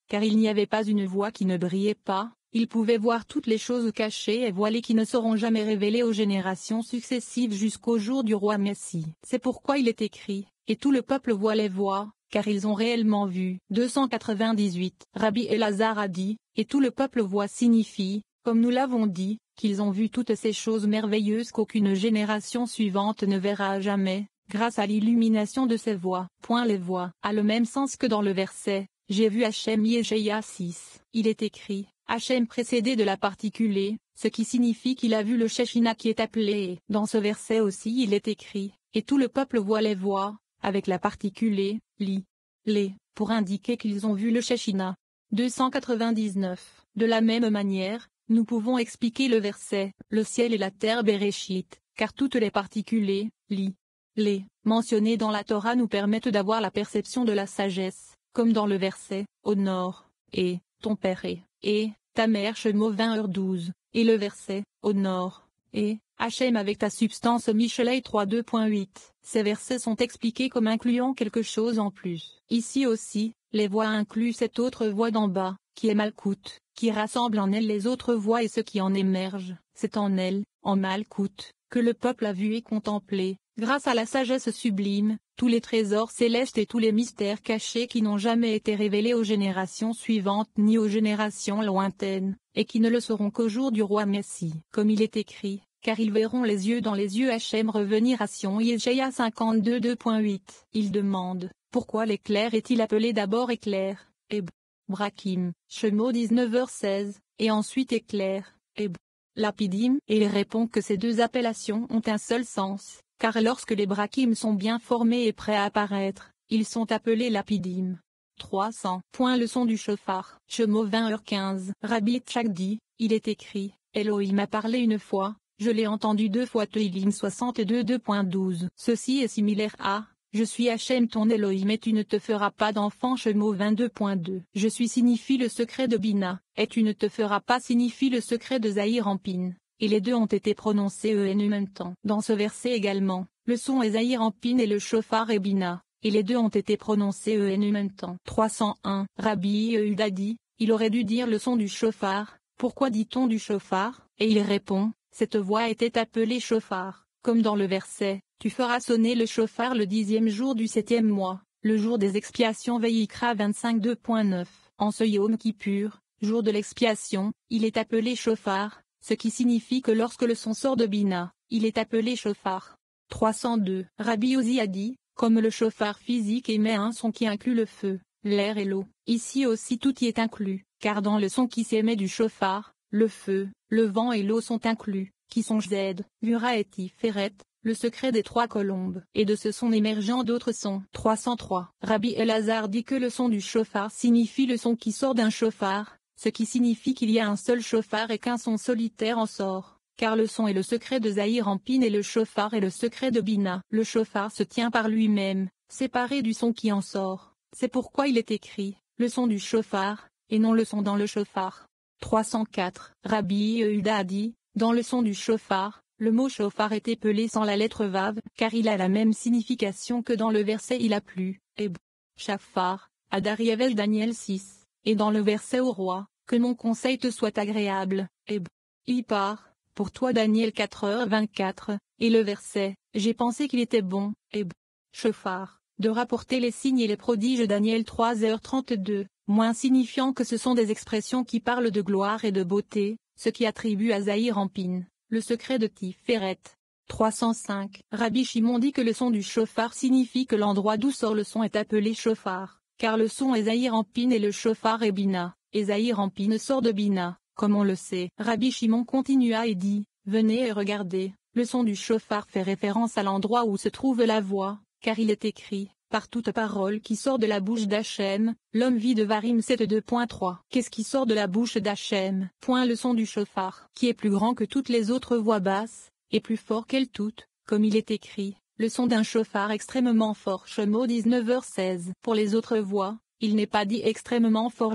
car il n'y avait pas une voix qui ne brillait pas, il pouvait voir toutes les choses cachées et voilées qui ne seront jamais révélées aux générations successives jusqu'au jour du roi Messie. C'est pourquoi il est écrit, et tout le peuple voit les voix, car ils ont réellement vu. 298. Rabbi Elazar a dit, et tout le peuple voit signifie, comme nous l'avons dit, qu'ils ont vu toutes ces choses merveilleuses qu'aucune génération suivante ne verra jamais, grâce à l'illumination de ces voix. Les voix a le même sens que dans le verset, j'ai vu Hachem Yeshaïa 6. Il est écrit, Hachem précédé de la particule, ce qui signifie qu'il a vu le Shechina qui est appelé. Dans ce verset aussi il est écrit, et tout le peuple voit les voix, avec la particule, les, pour indiquer qu'ils ont vu le Shechina. 299. De la même manière, nous pouvons expliquer le verset, le ciel et la terre Bereshit, car toutes les particules, les, mentionnées dans la Torah nous permettent d'avoir la perception de la sagesse, comme dans le verset, au nord, et, ton père et, ta mère Shemo 20h12, et le verset, au nord, et, Hachem avec ta substance Michelet 3:2.8. Ces versets sont expliqués comme incluant quelque chose en plus. Ici aussi, les voix incluent cette autre voix d'en bas, qui est Malkout, qui rassemble en elle les autres voix et ce qui en émerge. C'est en elle, en Malkout, que le peuple a vu et contemplé, grâce à la sagesse sublime, tous les trésors célestes et tous les mystères cachés qui n'ont jamais été révélés aux générations suivantes ni aux générations lointaines, et qui ne le seront qu'au jour du roi Messie. Comme il est écrit, car ils verront les yeux dans les yeux Hachem revenir à Sion. Yeshaïa 52:2.8. Il demande, pourquoi l'éclair est-il appelé d'abord éclair, et Brakim, Shemo 19h16, et ensuite éclair, et Lapidim, et il répond que ces deux appellations ont un seul sens, car lorsque les Brakim sont bien formés et prêts à apparaître, ils sont appelés Lapidim. 300. Le son du chauffard. Shemo 20h15. Rabbi Tchak dit, il est écrit, Elohim a parlé une fois, je l'ai entendu deux fois. Teilim 62:2.12. Ceci est similaire à, je suis Hachem ton Elohim et tu ne te feras pas d'enfant. Shemo 22.2. Je suis signifie le secret de Bina, et tu ne te feras pas signifie le secret de Zahir Ampin, et les deux ont été prononcés en même temps. Dans ce verset également, le son est Zahir Ampin et le chauffard est Bina, et les deux ont été prononcés en même temps. 301. Rabbi Yehuda dit, il aurait dû dire le son du chauffard, pourquoi dit-on du chauffard? Et il répond, cette voix était appelée chauffard, comme dans le verset, tu feras sonner le chauffard le 10e jour du 7e mois, le jour des expiations. Vayikra 25:2.9. En ce Yom Kippur, jour de l'expiation, il est appelé chauffard, ce qui signifie que lorsque le son sort de Bina, il est appelé chauffard. 302. Rabbi Uzi a dit, comme le chauffard physique émet un son qui inclut le feu, l'air et l'eau, ici aussi tout y est inclus, car dans le son qui s'émet du chauffard, le feu, le vent et l'eau sont inclus, qui sont Z, Vura et Tiferet, le secret des trois colombes, et de ce son émergent d'autres sons. 303. Rabbi Elazar dit que le son du chauffard signifie le son qui sort d'un chauffard, ce qui signifie qu'il y a un seul chauffard et qu'un son solitaire en sort, car le son est le secret de Zahir Ampin et le chauffard est le secret de Bina. Le chauffard se tient par lui-même, séparé du son qui en sort, c'est pourquoi il est écrit, le son du chauffard, et non le son dans le chauffard. 304. Rabbi Yehuda a dit, dans le son du chauffard, le mot chauffard est épelé sans la lettre Vav, car il a la même signification que dans le verset il a plu, et Shafar, à Darievesh Daniel 6, et dans le verset au roi, que mon conseil te soit agréable, et Ipar, pour toi Daniel 4h24, et le verset, j'ai pensé qu'il était bon, et chauffard, de rapporter les signes et les prodiges Daniel 3h32, moins signifiant que ce sont des expressions qui parlent de gloire et de beauté, ce qui attribue à Zahir Ampin, le secret de Tiferet. 305. Rabbi Shimon dit que le son du chauffard signifie que l'endroit d'où sort le son est appelé chauffard, car le son est Zahir Ampin et le chauffard est Bina, et Zahir Ampin sort de Bina, comme on le sait. Rabbi Shimon continua et dit, venez et regardez, le son du chauffard fait référence à l'endroit où se trouve la voix, car il est écrit, par toute parole qui sort de la bouche d'Hachem, l'homme vit de Varim 7:2.3. Qu'est-ce qui sort de la bouche d'Hachem? Le son du chauffard, qui est plus grand que toutes les autres voix basses, et plus fort qu'elles toutes, comme il est écrit, le son d'un chauffard extrêmement fort. Shemo 19h16. Pour les autres voix, il n'est pas dit extrêmement fort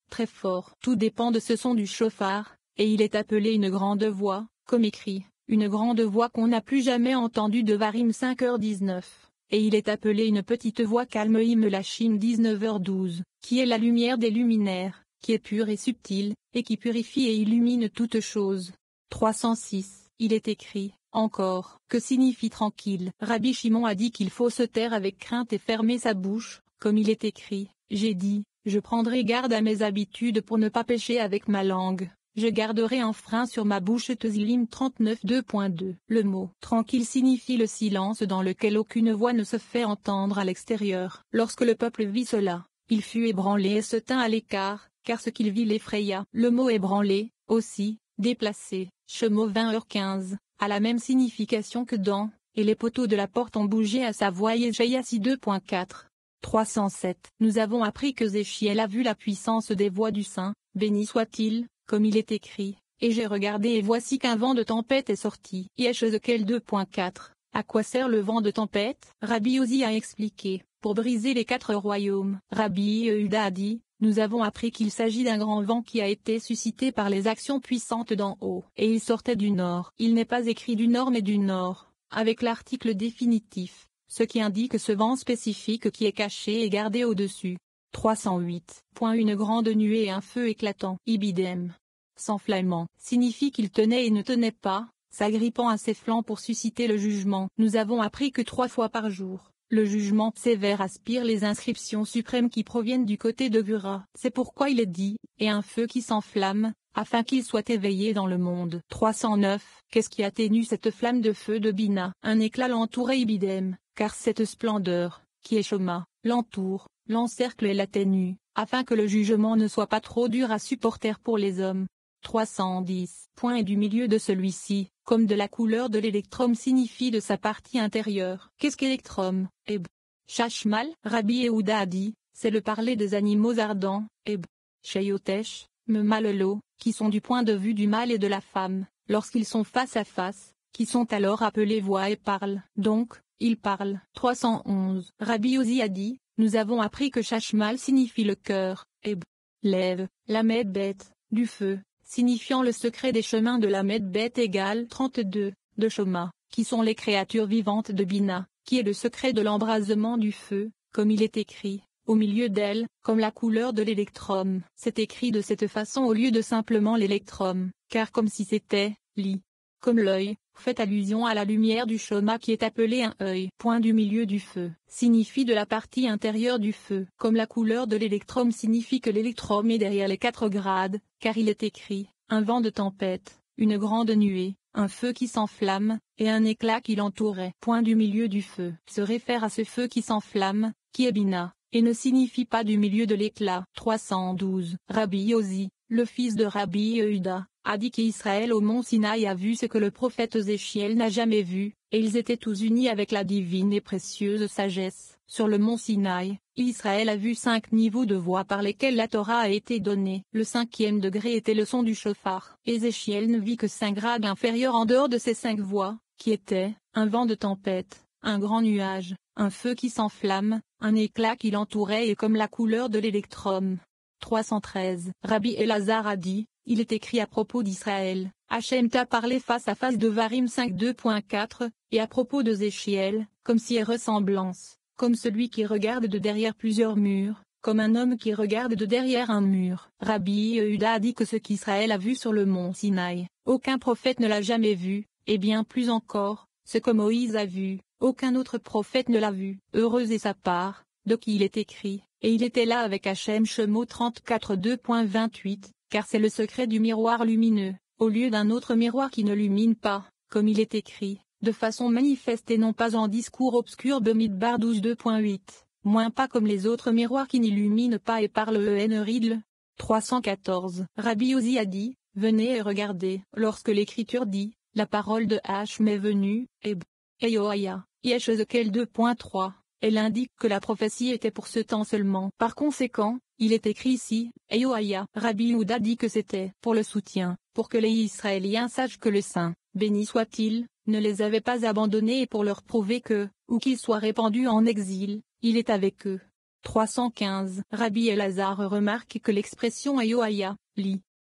très fort. Tout dépend de ce son du chauffard, et il est appelé une grande voix, comme écrit, une grande voix qu'on n'a plus jamais entendue de Varim 5h19. et il est appelé une petite voix calme Immelachim 19h12, qui est la lumière des luminaires, qui est pure et subtile, et qui purifie et illumine toutes choses. 306. Il est écrit, encore, que signifie tranquille. Rabbi Shimon a dit qu'il faut se taire avec crainte et fermer sa bouche, comme il est écrit, j'ai dit, je prendrai garde à mes habitudes pour ne pas pécher avec ma langue. Je garderai un frein sur ma bouche. Tezillim 39 2.2. Le mot « tranquille » signifie le silence dans lequel aucune voix ne se fait entendre à l'extérieur. Lorsque le peuple vit cela, il fut ébranlé et se tint à l'écart, car ce qu'il vit l'effraya. Le mot « ébranlé » aussi, déplacé, Shemo 20h15, a la même signification que dans « et les poteaux de la porte ont bougé à sa voix » Yeshayahi 2.4. 307. Nous avons appris que Zéchiel a vu la puissance des voix du Saint, béni soit-il, comme il est écrit, et j'ai regardé et voici qu'un vent de tempête est sorti. Yeshayahi 2.4. À quoi sert le vent de tempête? Rabbi Ozi a expliqué, pour briser les 4 royaumes. Rabbi Yehuda a dit, nous avons appris qu'il s'agit d'un grand vent qui a été suscité par les actions puissantes d'en haut, et il sortait du nord. Il n'est pas écrit du nord mais du nord, avec l'article définitif, ce qui indique ce vent spécifique qui est caché et gardé au-dessus. 308. Une grande nuée et un feu éclatant. Ibidem. S'enflammant, signifie qu'il tenait et ne tenait pas, s'agrippant à ses flancs pour susciter le jugement. Nous avons appris que 3 fois par jour, le jugement sévère aspire les inscriptions suprêmes qui proviennent du côté de Gura. C'est pourquoi il est dit, et un feu qui s'enflamme, afin qu'il soit éveillé dans le monde. 309. Qu'est-ce qui atténue cette flamme de feu de Bina? Un éclat l'entourait Ibidem, car cette splendeur, qui est Shoma, l'entoure, l'encercle et l'atténue, afin que le jugement ne soit pas trop dur à supporter pour les hommes. 310. Et du milieu de celui-ci, comme de la couleur de l'électrum signifie de sa partie intérieure. Qu'est-ce qu'électrum? Shashmal, Rabbi Yehuda a dit, c'est le parler des animaux ardents, Sheyotesh, Memalelo, qui sont du point de vue du mâle et de la femme, lorsqu'ils sont face à face, qui sont alors appelés voix et parlent. Donc, ils parlent. 311. Rabbi Ozi a dit, nous avons appris que Shashmal signifie le cœur, lève, la Medbet, du feu, signifiant le secret des chemins de la Medbet égale 32, de Shoma, qui sont les créatures vivantes de Bina, qui est le secret de l'embrasement du feu, comme il est écrit, au milieu d'elle, comme la couleur de l'électrum. C'est écrit de cette façon au lieu de simplement l'électrum, car comme si c'était, comme l'œil, fait allusion à la lumière du Shoma qui est appelé un œil. Du milieu du feu, signifie de la partie intérieure du feu. Comme la couleur de l'électrum signifie que l'électrum est derrière les 4 grades, car il est écrit, un vent de tempête, une grande nuée, un feu qui s'enflamme, et un éclat qui l'entourait. Du milieu du feu, se réfère à ce feu qui s'enflamme, qui est Bina, et ne signifie pas du milieu de l'éclat. 312. Rabbi Yosi, le fils de Rabbi Yehuda, a dit qu'Israël au mont Sinaï a vu ce que le prophète Zéchiel n'a jamais vu, et ils étaient tous unis avec la divine et précieuse sagesse. Sur le mont Sinaï, Israël a vu 5 niveaux de voix par lesquels la Torah a été donnée. Le 5e degré était le son du shofar. Ézéchiel ne vit que 5 grades inférieurs en dehors de ces 5 voix, qui étaient, un vent de tempête, un grand nuage, un feu qui s'enflamme, un éclat qui l'entourait et comme la couleur de l'électrum. 313. Rabbi Elazar a dit, il est écrit à propos d'Israël, Hachem t'a parlé face à face de Varim 5.2.4, et à propos de Zéchiel, comme si est ressemblance, comme celui qui regarde de derrière plusieurs murs, comme un homme qui regarde de derrière un mur. Rabbi Yehuda a dit que ce qu'Israël a vu sur le mont Sinaï, aucun prophète ne l'a jamais vu, et bien plus encore, ce que Moïse a vu, aucun autre prophète ne l'a vu. Heureuse est sa part, de qui il est écrit, et il était là avec Hachem Shemo 34 2.28, car c'est le secret du miroir lumineux, au lieu d'un autre miroir qui ne illumine pas, comme il est écrit, de façon manifeste et non pas en discours obscur Bemidbar 12 2.8, moins pas comme les autres miroirs qui n'illuminent pas et parlent Ridle. 314. Rabbi Ozi a dit, venez et regardez. Lorsque l'écriture dit, la parole de Hachem est venue, Eyoaya, Yeshayahi 2.3. Elle indique que la prophétie était pour ce temps seulement. Par conséquent, il est écrit ici, Eyoaya. Rabbi Yehuda dit que c'était pour le soutien, pour que les Israéliens sachent que le Saint, béni soit-il, ne les avait pas abandonnés et pour leur prouver que, ou qu'ils soient répandus en exil, il est avec eux. 315. Rabbi Elazar remarque que l'expression Eyoaya,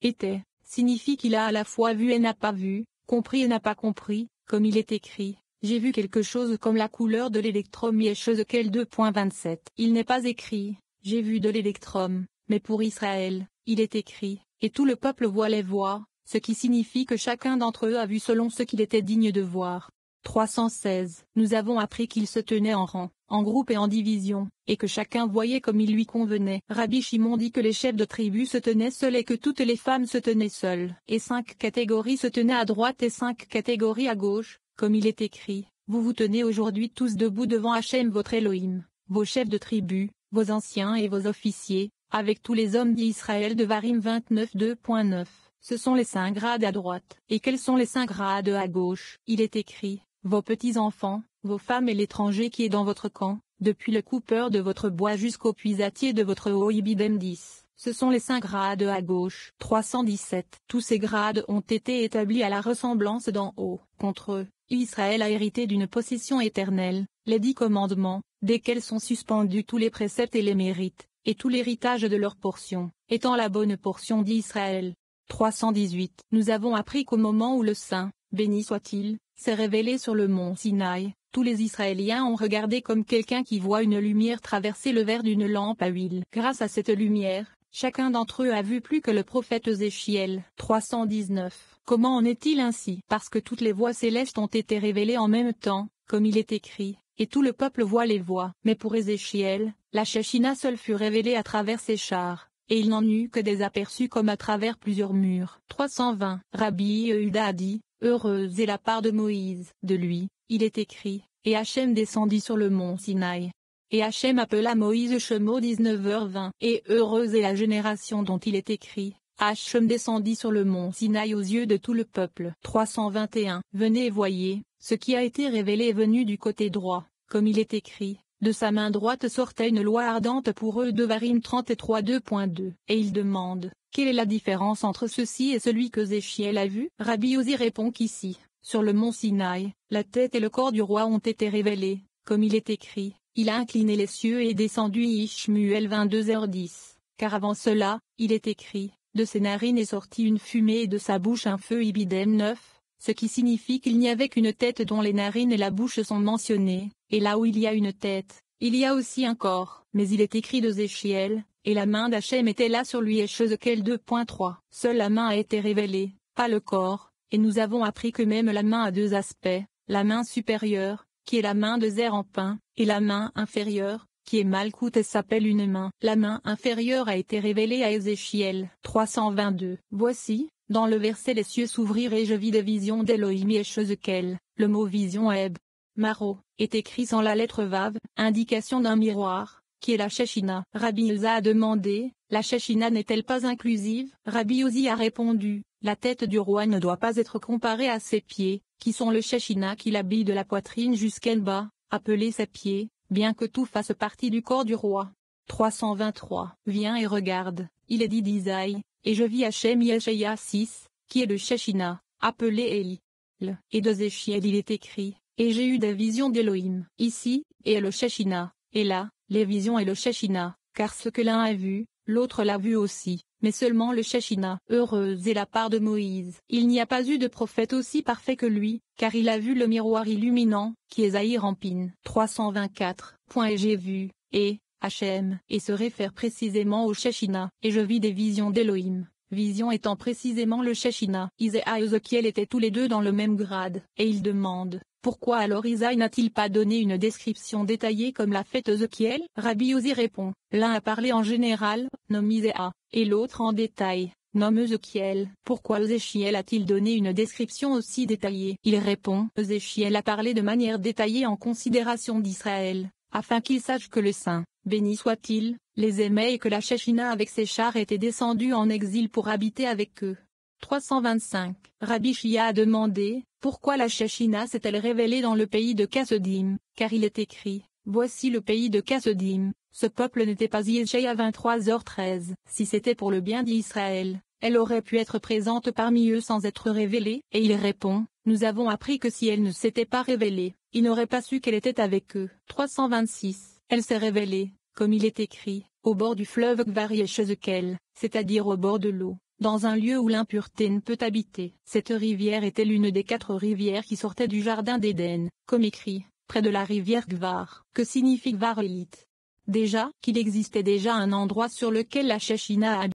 était, signifie qu'il a à la fois vu et n'a pas vu, compris et n'a pas compris, comme il est écrit. j'ai vu quelque chose comme la couleur de l'électrum Yeshezekel 2.27. Il n'est pas écrit, j'ai vu de l'électrum, mais pour Israël, il est écrit, et tout le peuple voit les voix, ce qui signifie que chacun d'entre eux a vu selon ce qu'il était digne de voir. 316. Nous avons appris qu'ils se tenaient en rang, en groupe et en division, et que chacun voyait comme il lui convenait. Rabbi Shimon dit que les chefs de tribus se tenaient seuls et que toutes les femmes se tenaient seules, et 5 catégories se tenaient à droite et 5 catégories à gauche, comme il est écrit. Vous vous tenez aujourd'hui tous debout devant Hachem votre Elohim, vos chefs de tribus, vos anciens et vos officiers, avec tous les hommes d'Israël de Varim 29 2.9. Ce sont les 5 grades à droite. Et quels sont les 5 grades à gauche? Il est écrit, vos petits-enfants, vos femmes et l'étranger qui est dans votre camp, depuis le coupeur de votre bois jusqu'au puisatier de votre Oibidem 10. Ce sont les 5 grades à gauche. 317. Tous ces grades ont été établis à la ressemblance d'en haut. Contre eux, Israël a hérité d'une possession éternelle, les 10 commandements, desquels sont suspendus tous les préceptes et les mérites, et tout l'héritage de leur portion, étant la bonne portion d'Israël. 318. Nous avons appris qu'au moment où le Saint, béni soit-il, s'est révélé sur le mont Sinaï, tous les Israéliens ont regardé comme quelqu'un qui voit une lumière traverser le verre d'une lampe à huile. Grâce à cette lumière, chacun d'entre eux a vu plus que le prophète Ézéchiel. 319. Comment en est-il ainsi? Parce que toutes les voix célestes ont été révélées en même temps, comme il est écrit, et tout le peuple voit les voix. Mais pour Ézéchiel, la Shechina seule fut révélée à travers ses chars, et il n'en eut que des aperçus comme à travers plusieurs murs. 320. Rabbi Yehuda a dit, heureuse est la part de Moïse. De lui, il est écrit, et Hachem descendit sur le mont Sinaï. Et Hachem appela Moïse Shemo 19h20. Et heureuse est la génération dont il est écrit, Hachem descendit sur le mont Sinaï aux yeux de tout le peuple. 321. Venez et voyez, ce qui a été révélé est venu du côté droit, comme il est écrit. De sa main droite sortait une loi ardente pour eux. Devarim 33 2.2. Et il demande, quelle est la différence entre ceci et celui que Ézéchiel a vu? Rabbi Ozi répond qu'ici, sur le mont Sinaï, la tête et le corps du roi ont été révélés, comme il est écrit, il a incliné les cieux et est descendu. Ishmuel 22h10. Car avant cela, il est écrit, de ses narines est sortie une fumée et de sa bouche un feu. Ibidem 9. Ce qui signifie qu'il n'y avait qu'une tête dont les narines et la bouche sont mentionnées, et là où il y a une tête, il y a aussi un corps. Mais il est écrit d'Ézéchiel, et la main d'Hachem était là sur lui. Yeshezekel 2.3. Seule la main a été révélée, pas le corps, et nous avons appris que même la main a 2 aspects, la main supérieure, qui est la main de Zer en pain, et la main inférieure, qui est Malkout et s'appelle une main. La main inférieure a été révélée à Ézéchiel. 322. Voici, dans le verset les cieux s'ouvrirent et je vis des visions d'Elohim Yeshezekel. Le mot vision Heb, Maro, est écrit sans la lettre Vav, indication d'un miroir, qui est la Shechina. Rabbi Elza a demandé, la Shechina n'est-elle pas inclusive? Rabbi Ozi a répondu, la tête du roi ne doit pas être comparée à ses pieds, qui sont le Shechina qui l'habille de la poitrine jusqu'en bas, appelé ses pieds, bien que tout fasse partie du corps du roi. 323. Viens et regarde, il est dit d'Isaïe, et je vis Hachem Yeshaya 6, qui est le Shechina, appelé Eli. Et d'Ézéchiel il est écrit, et j'ai eu des visions d'Elohim. Ici, et le Shechina, et là, les visions et le Shechina, car ce que l'un a vu, l'autre l'a vu aussi, mais seulement le Shechina. Heureuse est la part de Moïse. Il n'y a pas eu de prophète aussi parfait que lui, car il a vu le miroir illuminant, qui est Zahir Ampin. 324. Et j'ai vu, et, Hachem, et se réfère précisément au Shechina, et je vis des visions d'Elohim. Vision étant précisément le Shechina. Isaïe et Ézéchiel étaient tous les deux dans le même grade, et il demande, pourquoi alors Isaïe n'a-t-il pas donné une description détaillée comme l'a fait Ézéchiel? Rabbi Ozi répond, l'un a parlé en général, nomme Isaïe, et l'autre en détail, nomme Ézéchiel. Pourquoi Ézéchiel a-t-il donné une description aussi détaillée? Il répond, Ézéchiel a parlé de manière détaillée en considération d'Israël, afin qu'il sache que le Saint, béni soit-il, les aimait et que la Shechina avec ses chars était descendue en exil pour habiter avec eux. 325. Rabbi Shia a demandé, pourquoi la Shechina s'est-elle révélée dans le pays de Kassedim? Car il est écrit, voici le pays de Kassedim, ce peuple n'était pas Yeshaya 23h13. Si c'était pour le bien d'Israël, elle aurait pu être présente parmi eux sans être révélée, et il répond, nous avons appris que si elle ne s'était pas révélée, ils n'auraient pas su qu'elle était avec eux. 326. Elle s'est révélée, comme il est écrit, au bord du fleuve Kvar Yeshezekel, c'est-à-dire au bord de l'eau. dans un lieu où l'impureté ne peut habiter. Cette rivière était l'une des 4 rivières qui sortaient du jardin d'Éden, comme écrit, près de la rivière Gvar. Que signifie Gvar élite? Déjà, qu'il existait déjà un endroit sur lequel la Shekhinah